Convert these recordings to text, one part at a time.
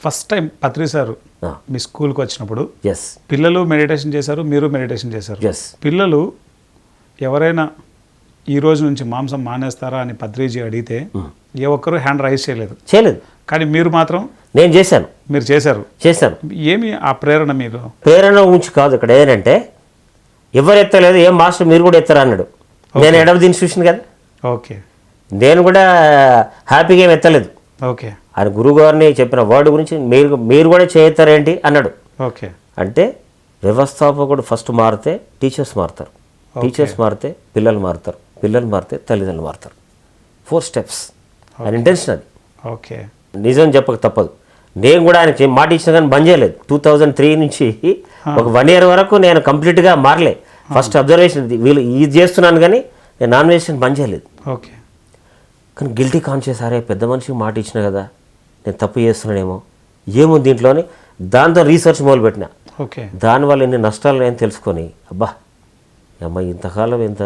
First time పత్రి sir మీ స్కూల్కి వచ్చినప్పుడు yes పిల్లలు మెడిటేషన్ చేశారు, మీరు మెడిటేషన్ చేశారు. ఎస్ పిల్లలు ఎవరైనా ఈ రోజు నుంచి మాంసం మానేస్తారా అని పత్రిజీ అడిగితే ఏ ఒక్కరు హ్యాండ్ రైజ్ చేయలేదు. కానీ మీరు మాత్రం నేను చేశాను. మీరు చేశారు. ఏమి ఆ ప్రేరణ? మీరు ప్రేరణ ఉంచి కాదు, ఇక్కడ ఏంటంటే ఎవరు ఎత్తలేదు, ఏం మాస్టర్ మీరు కూడా ఎత్తరా అన్నాడు. నేను ఎడవ దీన్ని చూసింది కదా. ఓకే. నేను కూడా హ్యాపీగా ఏం ఎత్తలేదు. ఓకే. ఆయన గురువు గారిని చెప్పిన వర్డ్ గురించి మీరు కూడా చేస్తారేంటి అన్నాడు. ఓకే. అంటే వ్యవస్థాపకుడు ఫస్ట్ మారితే టీచర్స్ మారుతారు, టీచర్స్ మారితే పిల్లలు మారుతారు, పిల్లలు మారితే తల్లిదండ్రులు మారుతారు. 4 steps. ఆయన ఇంటెన్షన్ అది. ఓకే. నిజం చెప్పక తప్పదు. నేను కూడా ఆయన మాట ఇచ్చిన కానీ బంద్ చేయలేదు. 2003 నుంచి ఒక 1 year వరకు నేను కంప్లీట్గా మారలే. ఫస్ట్ అబ్జర్వేషన్ వీళ్ళు ఇది చేస్తున్నాను కానీ నేను నాన్ వెజిటేరియన్ బంద్ చేయలేదు. ఓకే. కానీ గిల్టీ కాన్షియస్, అరే పెద్ద మనిషికి మాట ఇచ్చిన కదా, నేను తప్పు చేస్తున్నానేమో, ఏమో దీంట్లోని దాంతో రీసెర్చ్ మొదలుపెట్టిన. ఓకే. దానివల్ల ఎన్ని నష్టాలు నేను తెలుసుకొని అబ్బా అమ్మ ఇంతకాలం ఇంత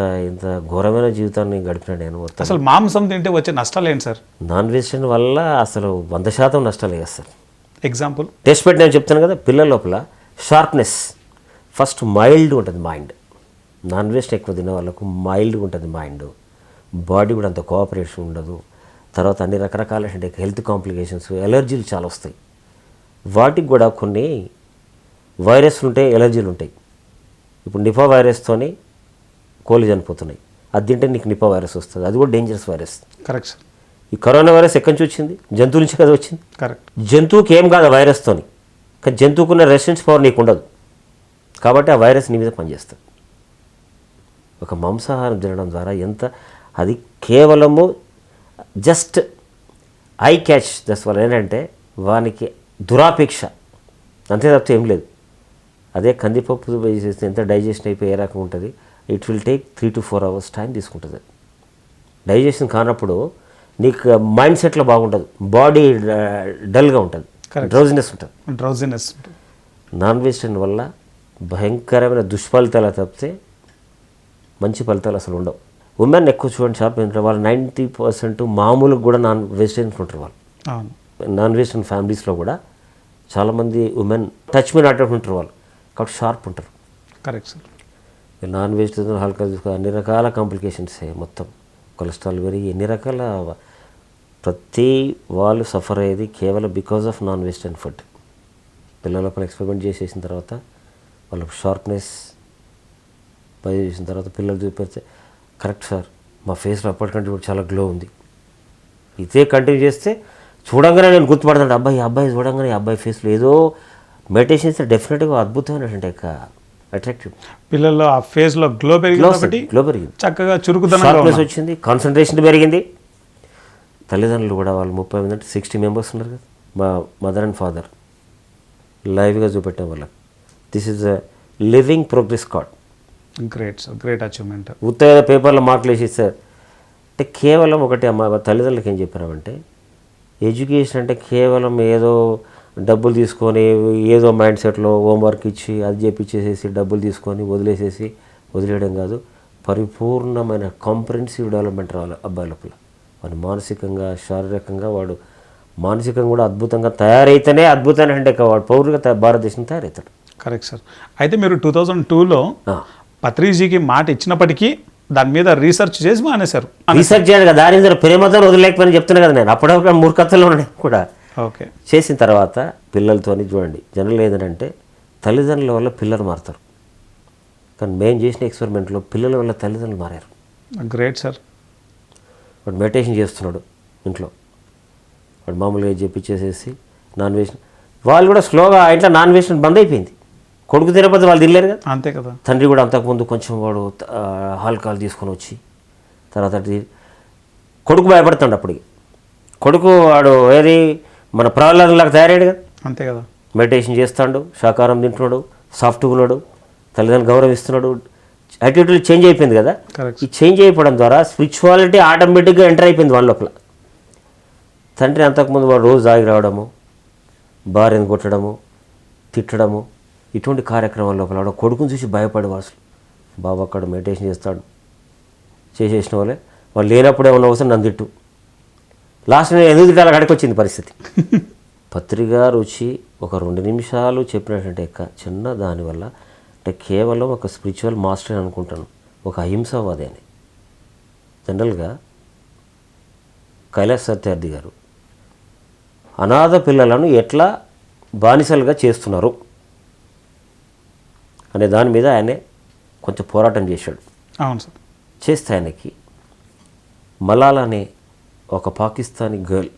ఘోరమైన జీవితాన్ని గడిపిన నేను. అసలు మాంసం తింటే వచ్చే నష్టాలు ఏంటి సార్? నాన్ వెజిటేరియన్ వల్ల అసలు 100% నష్టాలు వేస్తారు. ఎగ్జాంపుల్ టెస్ట్ పెట్టి నేను చెప్తాను కదా. పిల్లల లోపల షార్ప్నెస్, ఫస్ట్ మైల్డ్ ఉంటుంది మైండ్. నాన్ వెజ్ ఎక్కువ తినే వాళ్ళకు మైల్డ్గా ఉంటుంది మైండ్. బాడీ కూడా అంత కోఆపరేషన్ ఉండదు. తర్వాత అన్ని రకరకాల హెల్త్ కాంప్లికేషన్స్, ఎలర్జీలు చాలా వస్తాయి. వాటికి కూడా కొన్ని వైరస్లు ఉంటాయి, ఎలర్జీలు ఉంటాయి. ఇప్పుడు నిపా వైరస్తోని కోళ్ళు చనిపోతున్నాయి. అది తింటే నీకు నిపా వైరస్ వస్తుంది. అది కూడా డేంజరస్ వైరస్. Correct sir. ఈ కరోనా వైరస్ ఎక్కడి నుంచి వచ్చింది? జంతువుల నుంచి కదా వచ్చింది. కరెక్ట్. జంతువుకి ఏం కాదు వైరస్తోని, కానీ జంతువుకున్న రెసిస్టెన్స్ పవర్ నీకు ఉండదు. కాబట్టి ఆ వైరస్ నీ మీద పనిచేస్తుంది. ఒక మాంసాహారం తినడం ద్వారా ఎంత, అది కేవలము జస్ట్ ఐ క్యాచ్. దస్ వల్ల ఏంటంటే వానికి దురాపేక్ష, అంతే తప్ప ఏం లేదు. అదే కందిపప్పు చేస్తే ఎంత డైజెషన్ అయిపోయి ఏ రకంగా ఉంటుంది. It will take 3 to 4 hours time తీసుకుంటుంది. డైజెషన్ కానప్పుడు నీకు మైండ్ సెట్లో బాగుంటుంది, బాడీ డల్గా ఉంటుంది, డ్రౌజినెస్ ఉంటుంది. నాన్ వెజిటేరియన్ వల్ల భయంకరమైన దుష్ఫలితాలు తప్పితే మంచి ఫలితాలు అసలు ఉండవు. ఉమెన్ ఎక్కువ చూడండి షాప్ ఉంటారు వాళ్ళు. 90% మామూలుగా కూడా నాన్ వెజిటేరియన్స్ ఉంటారు వాళ్ళు. నాన్ వెజిటేరియన్ ఫ్యామిలీస్లో కూడా చాలామంది ఉమెన్ టచ్ మీ నాట్ ఉంటారు వాళ్ళు. కాబట్టి షార్ప్ ఉంటారు. Correct sir. నాన్ వెజిటేరియన్ హల్కా చూసుకో, అన్ని రకాల కాంప్లికేషన్స్, మొత్తం కొలెస్ట్రాల్ పెరిగి ఎన్ని రకాల, ప్రతి వాళ్ళు సఫర్ అయ్యేది కేవలం because of non vegetarian food. పిల్లల లోపల ఎక్స్పెరిమెంట్ చేసేసిన తర్వాత వాళ్ళ షార్ప్నెస్ పై చేసిన తర్వాత పిల్లలు చూపెడితే కరెక్ట్ సార్ మా ఫేస్లో అప్పటికంటే కూడా చాలా గ్లో ఉంది. ఇదే కంటిన్యూ చేస్తే చూడంగానే నేను గుర్తుపడతాను, అబ్బాయి చూడంగానే అబ్బాయి ఫేస్లో ఏదో మెడిటేషన్ ఇస్తే డెఫినెట్గా అద్భుతమైనటువంటి అట్రాక్టివ్. పిల్లల్లో ఆ ఫేస్లో గ్లో పెరిగింది, చక్కగా చురుకుదనం వచ్చింది, కాన్సన్ట్రేషన్ పెరిగింది. తల్లిదండ్రులు కూడా వాళ్ళు 30 మంది అంటే 60 members ఉన్నారు కదా. మా మదర్ అండ్ ఫాదర్ లైవ్గా చూపెట్టాం వాళ్ళకి. This is a living progress card. Great sir, great achievement. ఉత్తగా పేపర్లో మార్కులు వేసి సార్ అంటే కేవలం ఒకటి మా తల్లిదండ్రులకి ఏం చెప్పినామంటే, ఎడ్యుకేషన్ అంటే కేవలం ఏదో డబ్బులు తీసుకొని ఏదో మైండ్ సెట్లో హోంవర్క్ ఇచ్చి అది చేపించేసేసి డబ్బులు తీసుకొని వదిలేయడం కాదు. పరిపూర్ణమైన కాంప్రహెన్సివ్ డెవలప్మెంట్ రావాలి అబ్బాయి లోపల. వాడు మానసికంగా, శారీరకంగా, వాడు మానసికంగా కూడా అద్భుతంగా తయారైతేనే అద్భుతమైన అంటే వాడు పౌరులుగా భారతదేశం తయారవుతాడు. Correct sir. అయితే మీరు 2002లో పత్రిజీకి మాట ఇచ్చినప్పటికీ దాని మీద రీసెర్చ్ చేసి మానేశారు. రీసెర్చ్ చేయాలి కదా, దాని మీద ప్రేమతో వదిలేకపోయినా చెప్తున్నా కదా నేను. అప్పుడప్పుడు మూర్ఖతలో ఉన్నాయి కూడా. ఓకే. చేసిన తర్వాత పిల్లలతో చూడండి, జనరల్ ఏంటంటే తల్లిదండ్రుల వల్ల పిల్లలు మారుతారు. కానీ మేము చేసిన ఎక్స్పెరిమెంట్లో పిల్లల వల్ల తల్లిదండ్రులు మారారు. Great sir. వాడు మెడిటేషన్ చేస్తున్నాడు ఇంట్లో, వాడు మామూలుగా చేపించేసేసి నాన్ వెజ్, వాళ్ళు కూడా స్లోగా ఇంట్లో నాన్ వెజ్ బంద్ అయిపోయింది. కొడుకు తినకపోతే వాళ్ళు తినలేరు కదా. అంతే కదా. తండ్రి కూడా అంతకుముందు కొంచెం వాడు ఆల్కహాల్ తీసుకొని వచ్చి తర్వాత కొడుకు భయపడుతాడు. అప్పటికి కొడుకు వాడు ఏది మన ప్రహ్లాదంలాగా తయారయ్యాడు కదా. అంతే కదా. మెడిటేషన్ చేస్తాడు, శాకాహారం తింటున్నాడు, సాఫ్ట్గా ఉన్నాడు, తల్లిదండ్రులు గౌరవిస్తున్నాడు, యాటిట్యూడ్ చేంజ్ అయిపోయింది కదా. ఈ చేంజ్ అయిపోవడం ద్వారా స్పిరిచువాలిటీ ఆటోమేటిక్గా ఎంటర్ అయిపోయింది వాళ్ళ లోపల. తండ్రి అంతకుముందు వాడు రోజు ఆగి రావడము, భార్యను కొట్టడము, తిట్టడము, ఇటువంటి కార్యక్రమాల లోపల వాడు కొడుకుని చూసి భయపడే అసలు బాబు అక్కడ మెడిటేషన్ చేస్తాడు చేసేసిన వాళ్ళే వాళ్ళు లేనప్పుడు ఏమన్నా అవసరం నన్ను తిట్టు. లాస్ట్ నేను ఎందుకు తిట్టాలి అక్కడికి వచ్చింది పరిస్థితి. పత్రికారు వచ్చి ఒక 2 నిమిషాలు చెప్పినటువంటి చిన్న దానివల్ల అంటే కేవలం ఒక స్పిరిచువల్ మాస్టర్ అని అనుకుంటాను, ఒక అహింసావాది అని. జనరల్గా కైలాస్ సత్యార్థి గారు అనాథ పిల్లలను ఎట్లా బానిసలుగా చేస్తున్నారు అనే దాని మీద ఆయనే కొంచెం పోరాటం చేశాడు. అవును సార్. చేస్తే ఆయనకి మలాలా అనే ఒక పాకిస్తానీ గర్ల్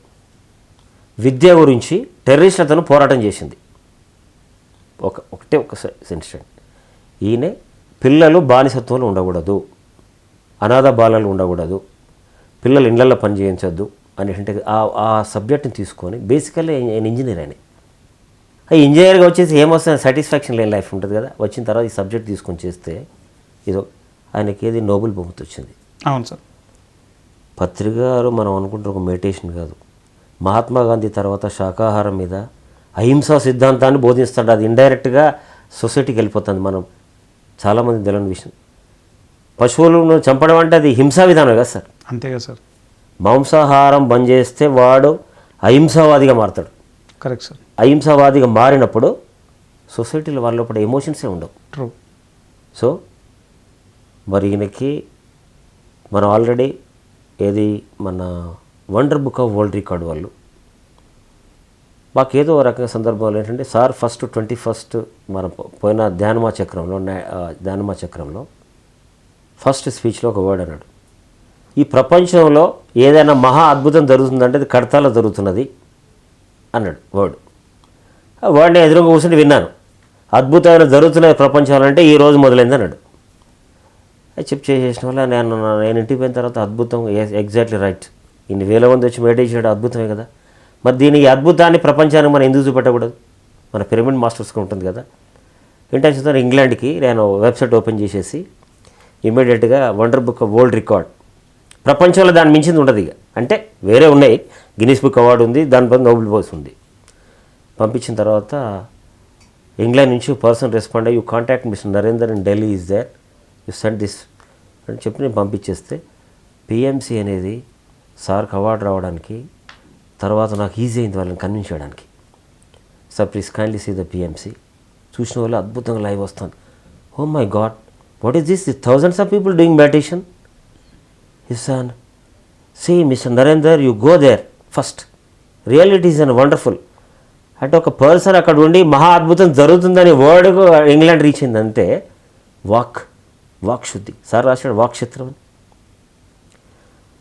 విద్య గురించి టెర్రరిస్టులతో పోరాటం చేసింది. ఒకటే ఒక ఇన్సిడెంట్. ఈయన పిల్లలు బానిసత్వంలో ఉండకూడదు, అనాథ బాలలు ఉండకూడదు, పిల్లలు ఇళ్లలో పని చేయించద్దు అనేటువంటి ఆ సబ్జెక్ట్ని తీసుకొని బేసికల్లీ ఆయన ఇంజనీర్. ఆయన ఇంజనీర్గా వచ్చేసి ఏమొస్తుంది, సాటిస్ఫాక్షన్ లేని లైఫ్ ఉంటుంది కదా. వచ్చిన తర్వాత ఈ సబ్జెక్ట్ తీసుకొని చేస్తే ఇదో ఆయనకి ఏది నోబెల్ బహుమతి వచ్చింది. అవును సార్. పత్రికారు మనం అనుకుంటున్న ఒక మెడిటేషన్ కాదు, మహాత్మా గాంధీ తర్వాత శాకాహారం మీద అహింసా సిద్ధాంతాన్ని బోధిస్తాడు. అది ఇండైరెక్ట్గా సొసైటీకి వెళ్ళిపోతుంది. మనం చాలామంది తెలియని విషయం, పశువులను చంపడం అంటే అది హింసా విధానం కదా సార్. అంతే కదా సార్. మాంసాహారం బంద్ చేస్తే వాడు అహింసావాదిగా మారుతాడు. Correct sir. అహింసావాదిగా మారినప్పుడు సొసైటీలో వాళ్ళ లోపల ఎమోషన్సే ఉండవు. ట్రూ. సో మరి ఈయనకి మనం ఆల్రెడీ ఏది మన wonder book of world record వాళ్ళు మాకేదో రకంగా సందర్భంలో ఏంటంటే సార్ ఫస్ట్ 21st మన పోయిన ధ్యానమా చక్రంలో ఫస్ట్ స్పీచ్లో ఒక వర్డ్ అన్నాడు, ఈ ప్రపంచంలో ఏదైనా మహా అద్భుతం జరుగుతుందంటే అది కడతాలో జరుగుతున్నది అన్నాడు వర్డ్. ఆ వర్డ్ని ఎదురుగా కూర్చుని విన్నాను. అద్భుతమైన జరుగుతున్న ప్రపంచాలు అంటే ఈ రోజు మొదలైంది అన్నాడు. అది చెప్పి చేసేసిన వల్ల నేను ఇంటికి పోయిన తర్వాత అద్భుతం, ఎగ్జాక్ట్లీ రైట్, ఇన్ని వేల మంది వచ్చి మెడిటేషన్ చేయడం అద్భుతమే కదా. మరి దీనికి అద్భుతాన్ని ప్రపంచానికి మనం ఎందుకు చూపెట్టకూడదు? మన పిరమిడ్ మాస్టర్స్కి ఉంటుంది కదా. ఇంటెన్షన్తో ఇంగ్లాండ్కి నేను వెబ్సైట్ ఓపెన్ చేసేసి ఇమీడియట్గా wonder book of world record, ప్రపంచంలో దాన్ని మించింది ఉండదు ఇక, అంటే వేరే ఉన్నాయి, గిన్నీస్ బుక్ అవార్డు ఉంది, దానిపై నోబెల్ ప్రైజ్ ఉంది. పంపించిన తర్వాత ఇంగ్లాండ్ నుంచి పర్సన్ రెస్పాండ్ అయ్యి, you contact mister Narender in Delhi is there, you send this అని చెప్పి నేను పంపించేస్తే పిఎంసి అనేది సార్కి అవార్డు రావడానికి తర్వాత నాకు ఈజీ అయింది వాళ్ళని కన్విన్స్ చేయడానికి. Sir please kindly see the PMC. చూసిన వాళ్ళు అద్భుతంగా లైవ్ వస్తుంది. Oh my God, what is this, thousands of people doing meditation. His son, see Mr. Narendra, you go there first. Really it is wonderful. అంటే ఒక person అక్కడ ఉండి మహా అద్భుతం జరుగుతుందని వర్డ్కు ఇంగ్లాండ్ రీచ్ అయిందంటే వాక్ శుద్ధి. సార్ రాశాడు వాక్ క్షేత్రం అని.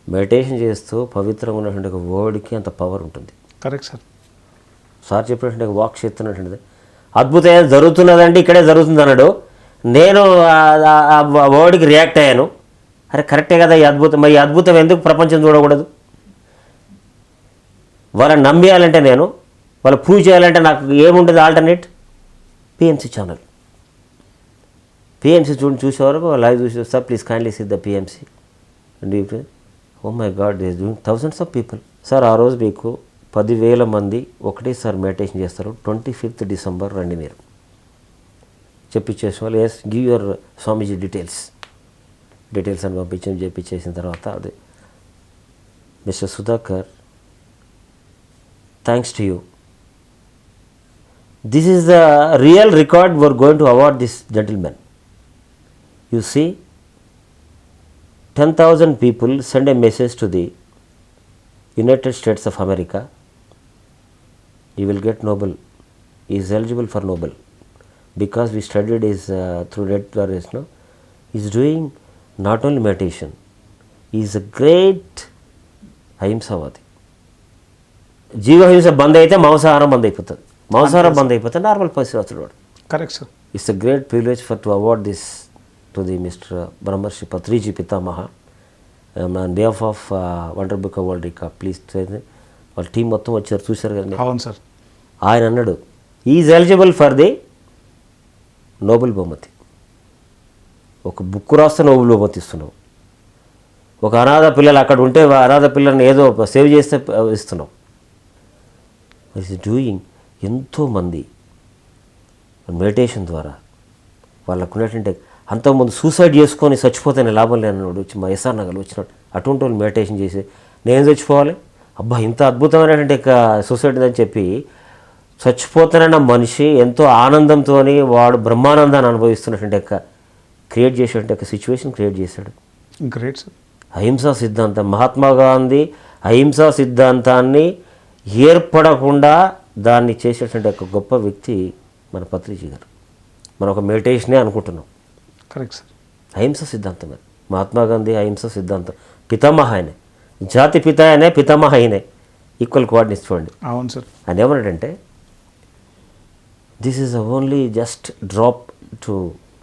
మెడిటేషన్ చేస్తూ పవిత్రంగా ఉన్నటువంటి ఒక వర్డ్కి అంత పవర్ ఉంటుంది. Correct sir. సార్ చెప్పినటువంటి వాక్ క్షేత్రం అనేటువంటిది అద్భుతం జరుగుతున్నదంటే ఇక్కడే జరుగుతుంది అన్నాడు. నేను ఆ వర్డ్కి రియాక్ట్ అయ్యాను. అరే కరెక్టే కదా ఈ అద్భుతం, మరి ఈ అద్భుతం ఎందుకు ప్రపంచం చూడకూడదు? వాళ్ళని నమ్మేయాలంటే నేను, వాళ్ళు ప్రూవ్ చేయాలంటే నాకు ఏముంటుంది ఆల్టర్నేట్? PMC channel. పిఎంసి చూసే వరకు లైవ్ చూసి sir please kindly see the PMC and oh my God they doing thousands of people. Sir ఆ రోజు మీకు 10,000 మంది ఒకటేసారి మెడిటేషన్ చేస్తారు. 25th December రండి మీరు చెప్పించేసిన వాళ్ళు. Yes give your Swamiji details అని చేపించేసిన తర్వాత అది mister Sudhakar, thanks to you, this is the real record we're going to award this gentlemen. You see 10,000 people send a message to the United States of America, he will get Nobel, he is eligible for Nobel because we studied his through net, no? He is doing not only meditation, he is a great అహింసావాది. జీవహింస బంద్ అయితే మాంసాహారం బంద్ అయిపోతుంది, మాంసాహారం బంద్ అయిపోతే normal person అవుతాడు వాడు. Correct sir. It's a great privilege for to award this to the mister బ్రహ్మర్షి పత్రిజీ పితామహ on behalf of wonder book of world record. Please వాళ్ళ టీం మొత్తం వచ్చారు, చూశారు కదా. అవును సార్. ఆయన అన్నాడు is eligible for the Nobel బహుమతి. ఒక బుక్ రాస్తే నోబెల్ బహుమతి ఇస్తున్నావు. ఒక అనాథ పిల్లలు అక్కడ ఉంటే అనాథ పిల్లల్ని ఏదో సేవ్ చేస్తే ఇస్తున్నావు. It's doing. ఎంతోమంది మెడిటేషన్ ద్వారా వాళ్ళకు ఉన్నటువంటి అంతకుముందు సూసైడ్ చేసుకొని చచ్చిపోతేనే లాభం లేనన్నాడు వచ్చి మా ఎస్ఆర్ నగర్లో వచ్చినాడు. అటువంటి వాళ్ళు మెడిటేషన్ చేసి నేను చచ్చిపోవాలి, అబ్బా ఇంత అద్భుతమైనటువంటి సొసైటీ అని చెప్పి చచ్చిపోతున్న మనిషి ఎంతో ఆనందంతో వాడు బ్రహ్మానందాన్ని అనుభవిస్తున్నటువంటి యొక్క క్రియేట్ చేసేటువంటి ఒక సిచ్యువేషన్ క్రియేట్ చేశాడు. Great sir. అహింసా సిద్ధాంతం, మహాత్మా గాంధీ అహింసా సిద్ధాంతాన్ని ఏర్పడకుండా దాన్ని చేసేటువంటి ఒక గొప్ప వ్యక్తి మన పత్రిజీ గారు. మనం ఒక మెడిటేషనే అనుకుంటున్నాం. Correct sir. అహింసా సిద్ధాంతం అది. మహాత్మా గాంధీ అహింసా సిద్ధాంతం పితామహ ఆయనే, జాతి పిత ఆయనే, పితామహ ఆయనే, ఈక్వల్ కోఆర్డినేట్స్ చూడండి. అవును సార్. ఆయన ఏమన్నాడంటే this is only just drop to,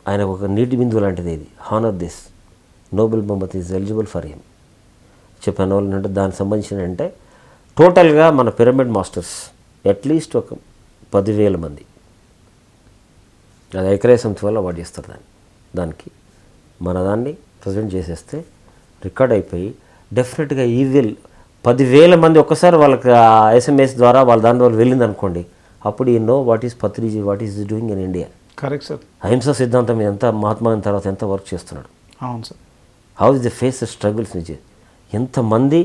ఆయన ఒక నీటి బిందువు లాంటిది ఇది. హానర్ దిస్ నోబెల్ బహుమతి ఈజ్ ఎలిజిబుల్ ఫర్ హిమ్ చెప్పాను. వాళ్ళు అంటే దానికి సంబంధించిన అంటే టోటల్గా మన పిరమిడ్ మాస్టర్స్ అట్లీస్ట్ ఒక 10,000 మంది అది ఐక్యరాజ్య సమితి వల్ల అవార్డు చేస్తారు దానికి మన దాన్ని ప్రజెంట్ చేసేస్తే రికార్డ్ అయిపోయి డెఫినెట్గా ఈ విల్ 10,000 మంది ఒక్కసారి వాళ్ళకి SMS ద్వారా వాళ్ళ దాని ద్వారా వెళ్ళింది అనుకోండి, అప్పుడు ఈ know what is Patriji, what is doing in India. Correct sir. అహింసా సిద్ధాంతం ఎంత మహాత్మా గాంధీ తర్వాత ఎంత వర్క్ చేస్తున్నాడు. అవును sir. How is the face struggles నుంచి ఎంతమంది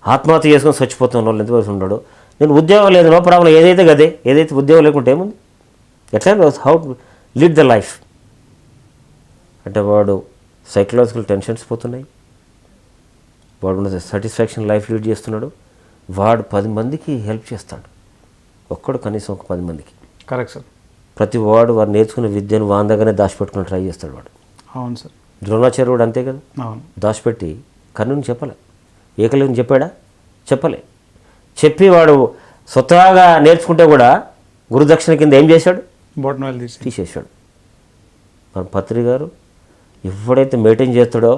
ఆత్మహత్య చేసుకొని చచ్చిపోతున్న వాళ్ళు ఎంతవరకు ఉన్నాడు. నేను ఉద్యోగం లేదు, నో ప్రాబ్లం, ఏదైతే గదే, ఏదైతే ఉద్యోగం లేకుంటే ఏముంది, ఎట్లా హౌ లీడ్ ద లైఫ్ అంటే వాడు సైకలాజికల్ టెన్షన్స్ పోతున్నాయి, వాడు సాటిస్ఫాక్షన్ లైఫ్ లీడ్ చేస్తున్నాడు, వాడు 10 మందికి హెల్ప్ చేస్తాడు, ఒక్కడు కనీసం ఒక 10 మందికి. Correct sir. ప్రతి వాడు నేర్చుకున్న విద్యను వాని దగ్గరనే దాచిపెట్టుకుని ట్రై చేస్తాడు వాడు. అవును సార్. ద్రోణాచార్యుడు అంతే కదా, అవును. దాచిపెట్టి కర్ణుని చెప్పలే, ఏకలవ్యుని చెప్పాడా, చెప్పలే. చెప్పి వాడు స్వతహాగా నేర్చుకుంటే కూడా గురుదక్షిణ కింద ఏం చేశాడు, బొటనవేలు తీసేశాడు. మన పత్రి గారు ఎవడైతే మెయింటైన్ చేస్తాడో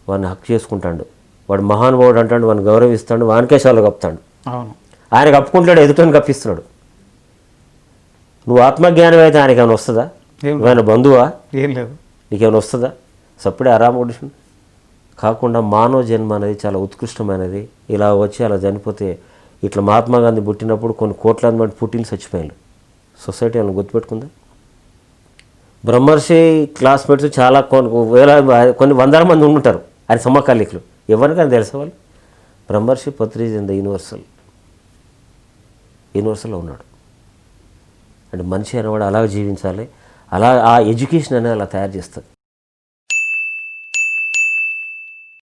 వాడిని హక్కు చేసుకుంటాడు, వాడు మహానుభావుడు అంటాడు, వాడిని గౌరవిస్తాడు, వానికే శాలు కప్పుతాడు. అవును. ఆయన కప్పుకుంటాడు, ఎదుటని కప్పిస్తున్నాడు. నువ్వు ఆత్మజ్ఞానం అయితే ఆయనకి ఏమైనా వస్తుందా, ఆయన బంధువా, ఏం లేదు, నీకేమైనా వస్తుందా? సప్పుడే ఆరామొడిషన్ కాకుండా మానవ జన్మ అనేది చాలా ఉత్కృష్టమైనది. ఇలా వచ్చి అలా చనిపోతే, ఇట్లా మహాత్మా గాంధీ పుట్టినప్పుడు కొన్ని కోట్లాది మంది పుట్టిన చచ్చిపోయారు. సొసైటీ వాళ్ళని గుర్తుపెట్టుకుందా? బ్రహ్మర్షి క్లాస్మేట్స్ చాలా కొన్ని వందల మంది ఉంటుంటారు ఆయన సమకాలీకులు, ఎవరికైనా తెలుసా వాళ్ళు? బ్రహ్మర్షి పత్రిజీ ఇన్ ద యూనివర్సల్లో ఉన్నాడు. అంటే మనిషి అనేవాడు అలాగ జీవించాలి, అలా ఆ ఎడ్యుకేషన్ అనేది అలా తయారు చేస్తుంది.